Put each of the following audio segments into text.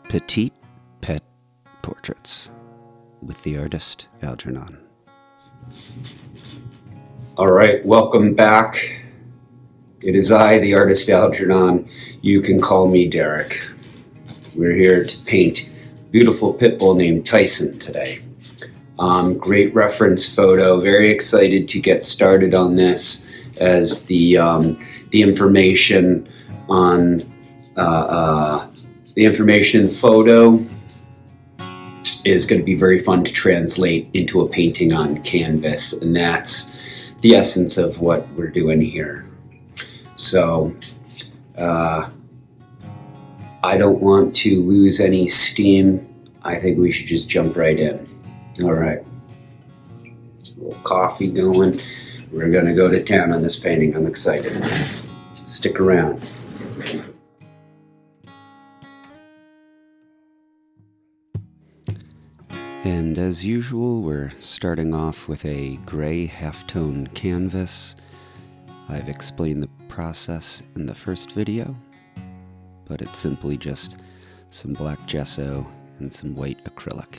Petite Pet Portraits with the Artist Algernon. All right, welcome back. It is I, the Artist Algernon. You can call me Derrick. We're here to paint a beautiful Pitbull named Tyson today. Great reference photo. Very excited to get started on this, as the information on the information in the photo is going to be very fun to translate into a painting on canvas, and that's the essence of what we're doing here. So I don't want to lose any steam. I think we should just jump right in. All right, a little coffee going. We're gonna go to town on this painting. I'm excited. Stick around. And as usual, we're starting off with a gray halftone canvas. I've explained the process in the first video, but it's simply just some black gesso and some white acrylic.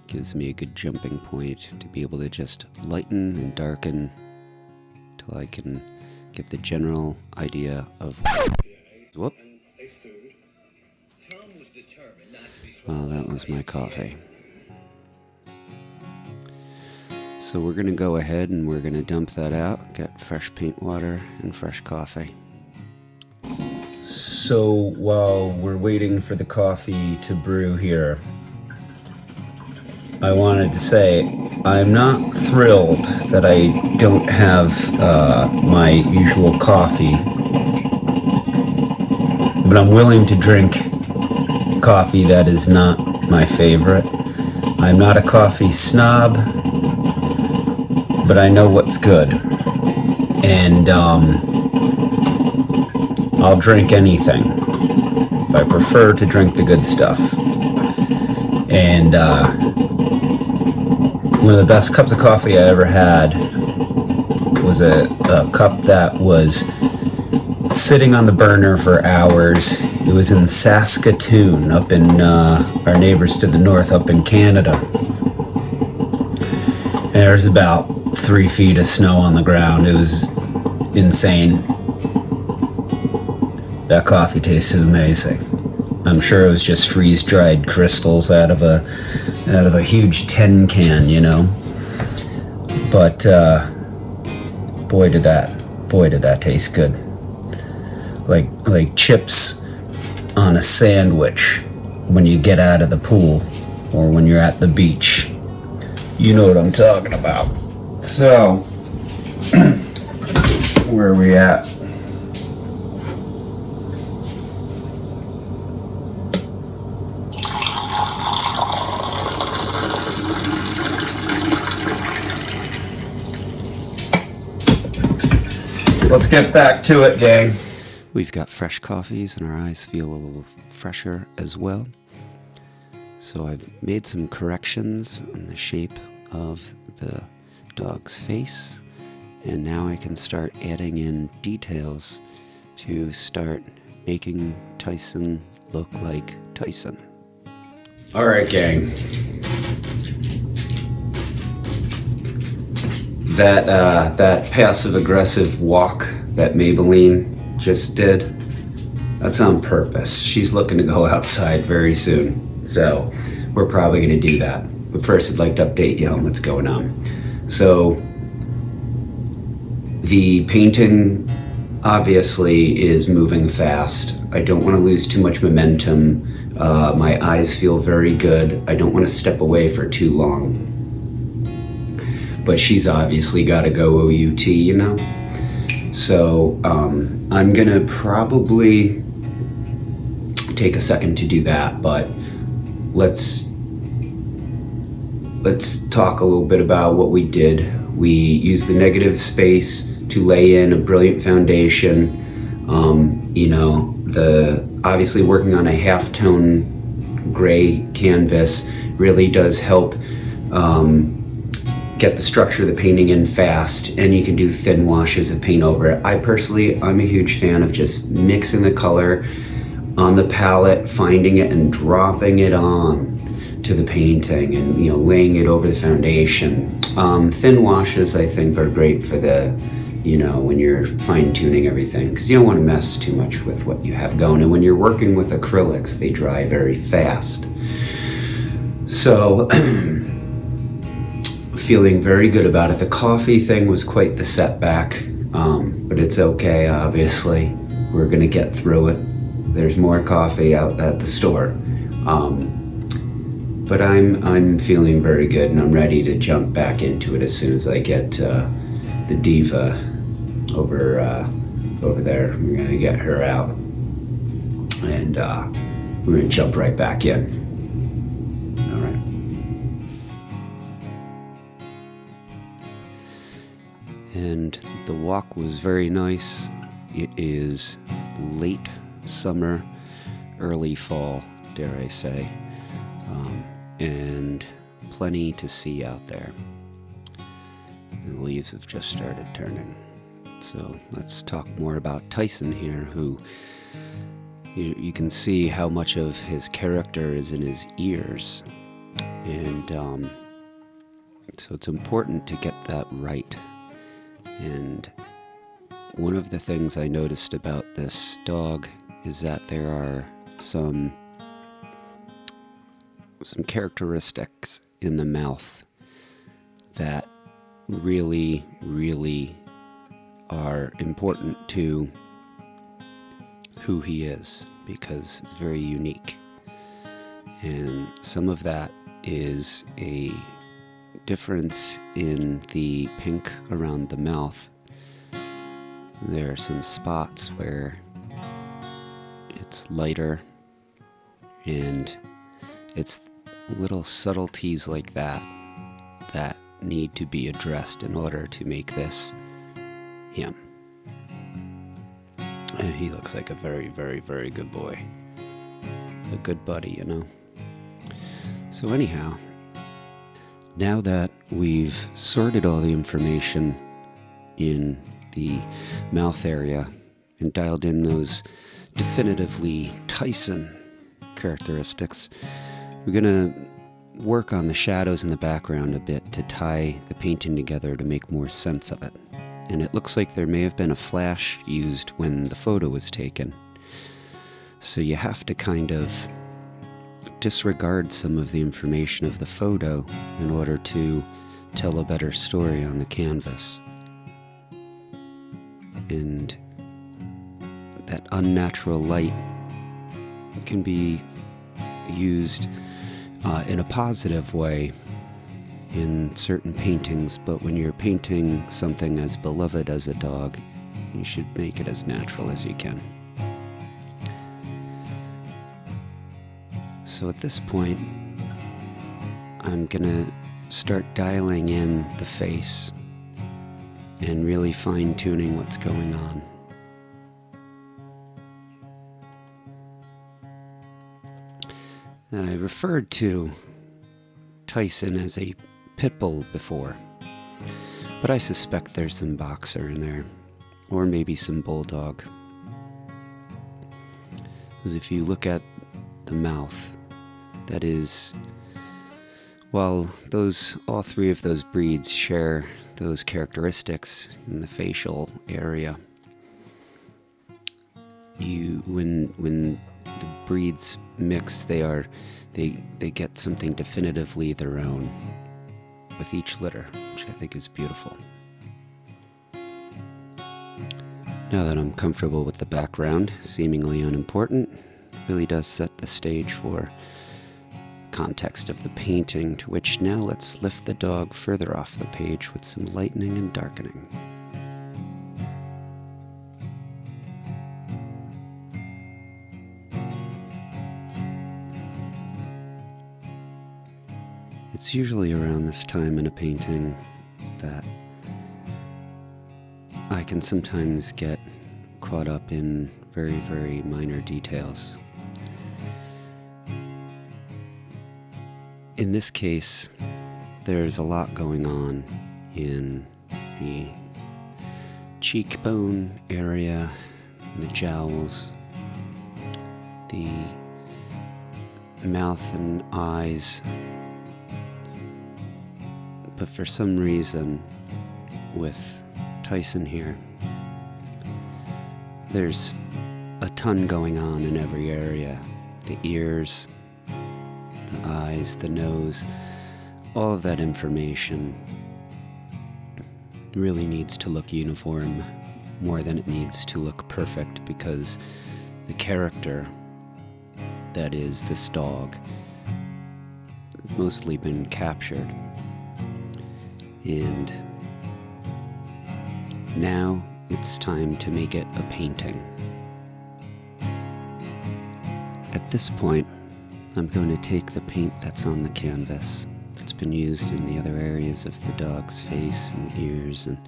Gives me a good jumping point to be able to just lighten and darken till I can get the general idea of... Whoop. Well, that was my coffee. So we're going to go ahead and we're going to dump that out, get fresh paint water and fresh coffee. So while we're waiting for the coffee to brew here, I wanted to say I'm not thrilled that I don't have my usual coffee, but I'm willing to drink coffee that is not my favorite. I'm not a coffee snob, but I know what's good, and I'll drink anything. I prefer to drink the good stuff. And one of the best cups of coffee I ever had was a cup that was sitting on the burner for hours. It was in Saskatoon, up in our neighbors to the north, up in Canada. And there's about 3 feet of snow on the ground. It was insane. That coffee tasted amazing. I'm sure it was just freeze-dried crystals out of a huge tin can, you know. But boy did that taste good. Like chips on a sandwich when you get out of the pool or when you're at the beach. You know what I'm talking about. So, where are we at? Let's get back to it, gang. We've got fresh coffees and our eyes feel a little fresher as well. So I've made some corrections in the shape of the dog's face, and now I can start adding in details to start making Tyson look like Tyson. All right, gang. That passive-aggressive walk that Maybelline just did, that's on purpose. She's looking to go outside very soon, so we're probably going to do that. But first, I'd like to update you on what's going on. So, the painting obviously is moving fast. I don't want to lose too much momentum. My eyes feel very good. I don't want to step away for too long. But she's obviously got to go OUT, you know? So I'm gonna probably take a second to do that, but let's talk a little bit about what we did. We used the negative space to lay in a brilliant foundation. You know, obviously working on a halftone gray canvas really does help get the structure of the painting in fast, and you can do thin washes of paint over it. I'm a huge fan of just mixing the color on the palette, finding it and dropping it on to the painting, and laying it over the foundation. Thin washes, I think, are great for the when you're fine-tuning everything, because you don't want to mess too much with what you have going. And when you're working with acrylics, they dry very fast. So feeling very good about it. The coffee thing was quite the setback, but it's okay, obviously. We're gonna get through it. There's more coffee out at the store. But I'm feeling very good, and I'm ready to jump back into it as soon as I get the diva over there. We're gonna get her out, and we're gonna jump right back in. All right. And the walk was very nice. It is late summer, early fall, dare I say, and plenty to see out there. The leaves have just started turning. So let's talk more about Tyson here, who you can see how much of his character is in his ears. And so it's important to get that right. And one of the things I noticed about this dog is that there are some characteristics in the mouth that really, really are important to who he is, because it's very unique. And some of that is a difference in the pink around the mouth. There are some spots where it's lighter, and it's little subtleties like that that need to be addressed in order to make this him. And he looks like a very, very, very good boy. A good buddy, So anyhow, now that we've sorted all the information in the mouth area and dialed in those definitively Tyson characteristics, we're going to work on the shadows in the background a bit to tie the painting together to make more sense of it. And it looks like there may have been a flash used when the photo was taken. So you have to kind of disregard some of the information of the photo in order to tell a better story on the canvas. And that unnatural light can be used in a positive way in certain paintings, but when you're painting something as beloved as a dog, you should make it as natural as you can. So at this point, I'm gonna start dialing in the face and really fine-tuning what's going on. And I referred to Tyson as a Pitbull before, but I suspect there's some boxer in there, or maybe some bulldog. Because if you look at the mouth, that is, while all three of those breeds share those characteristics in the facial area, when the breeds mix, they get something definitively their own with each litter, which I think is beautiful. Now that I'm comfortable with the background, seemingly unimportant, really does set the stage for context of the painting, to which now let's lift the dog further off the page with some lightening and darkening. It's usually around this time in a painting that I can sometimes get caught up in very, very minor details. In this case, there's a lot going on in the cheekbone area, the jowls, the mouth and eyes, but for some reason with Tyson here, there's a ton going on in every area. The ears, the eyes, the nose, all of that information really needs to look uniform more than it needs to look perfect, because the character that is this dog has mostly been captured. And now it's time to make it a painting. At this point, I'm going to take the paint that's on the canvas, that's been used in the other areas of the dog's face and ears, and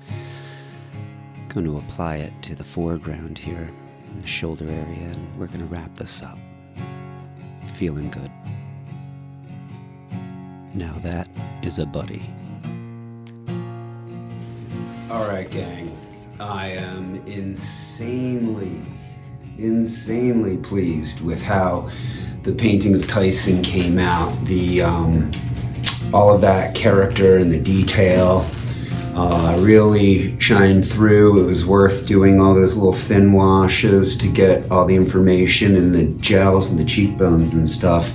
I'm going to apply it to the foreground here, in the shoulder area, and we're going to wrap this up. Feeling good. Now that is a buddy. Alright, gang. I am insanely pleased with how the painting of Tyson came out. The all of that character and the detail really shined through. It was worth doing all those little thin washes to get all the information and the jowls and the cheekbones and stuff.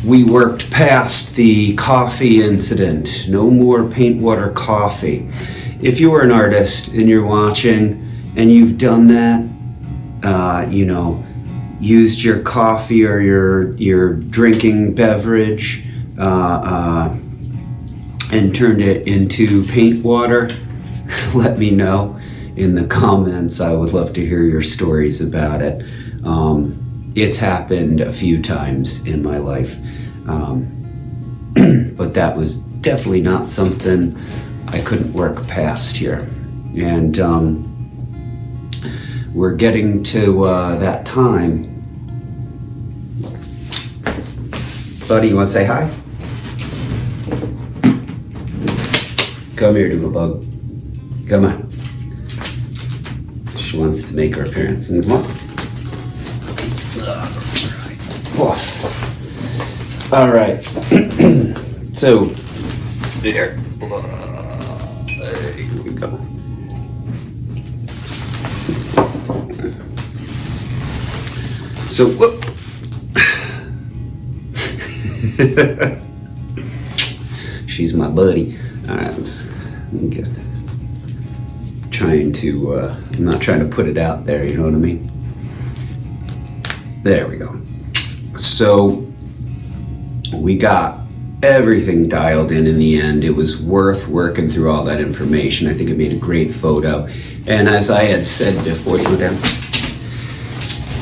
We worked past the coffee incident. No more paint water coffee. If you are an artist and you're watching and you've done that, used your coffee or your drinking beverage and turned it into paint water, let me know in the comments. I would love to hear your stories about it. It's happened a few times in my life, but that was definitely not something I couldn't work past here. And we're getting to that time. Buddy, you want to say hi? Come here, doodle bug. Come on. She wants to make her appearance. And come on. All right. So, there. Here we go. So, whoop. She's my buddy. All right, let's get. I'm not trying to put it out there. You know what I mean? There we go. So we got everything dialed in the end. It was worth working through all that information. I think it made a great photo. And as I had said before, you go down.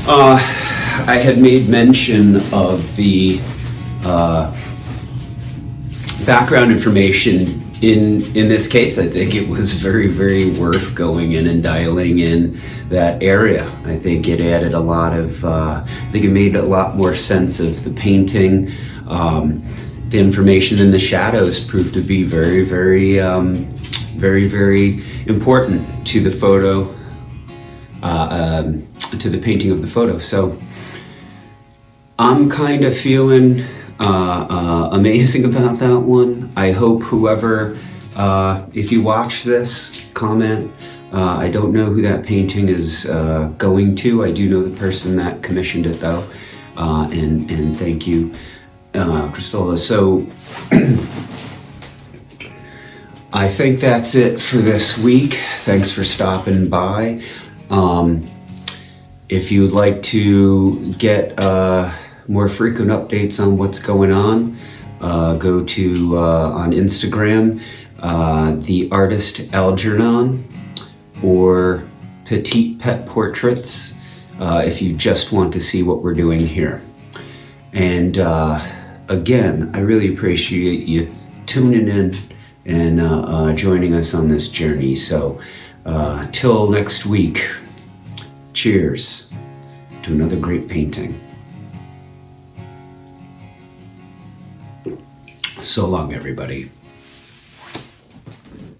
I had made mention of the background information. In this case, I think it was very, very worth going in and dialing in that area. I think it added a lot of, I think it made a lot more sense of the painting. The information in the shadows proved to be very, very, very, very important to the photo, to the painting of the photo. So I'm kind of feeling amazing about that one. I hope whoever, if you watch this, comment. I don't know who that painting is going to. I do know the person that commissioned it though, and thank you, Christola. So I think that's it for this week. Thanks for stopping by. If you'd like to get more frequent updates on what's going on, go to on Instagram, the Artist Algernon, or Petite Pet Portraits, if you just want to see what we're doing here. And again, I really appreciate you tuning in and joining us on this journey. So till next week, cheers to another great painting. So long, everybody.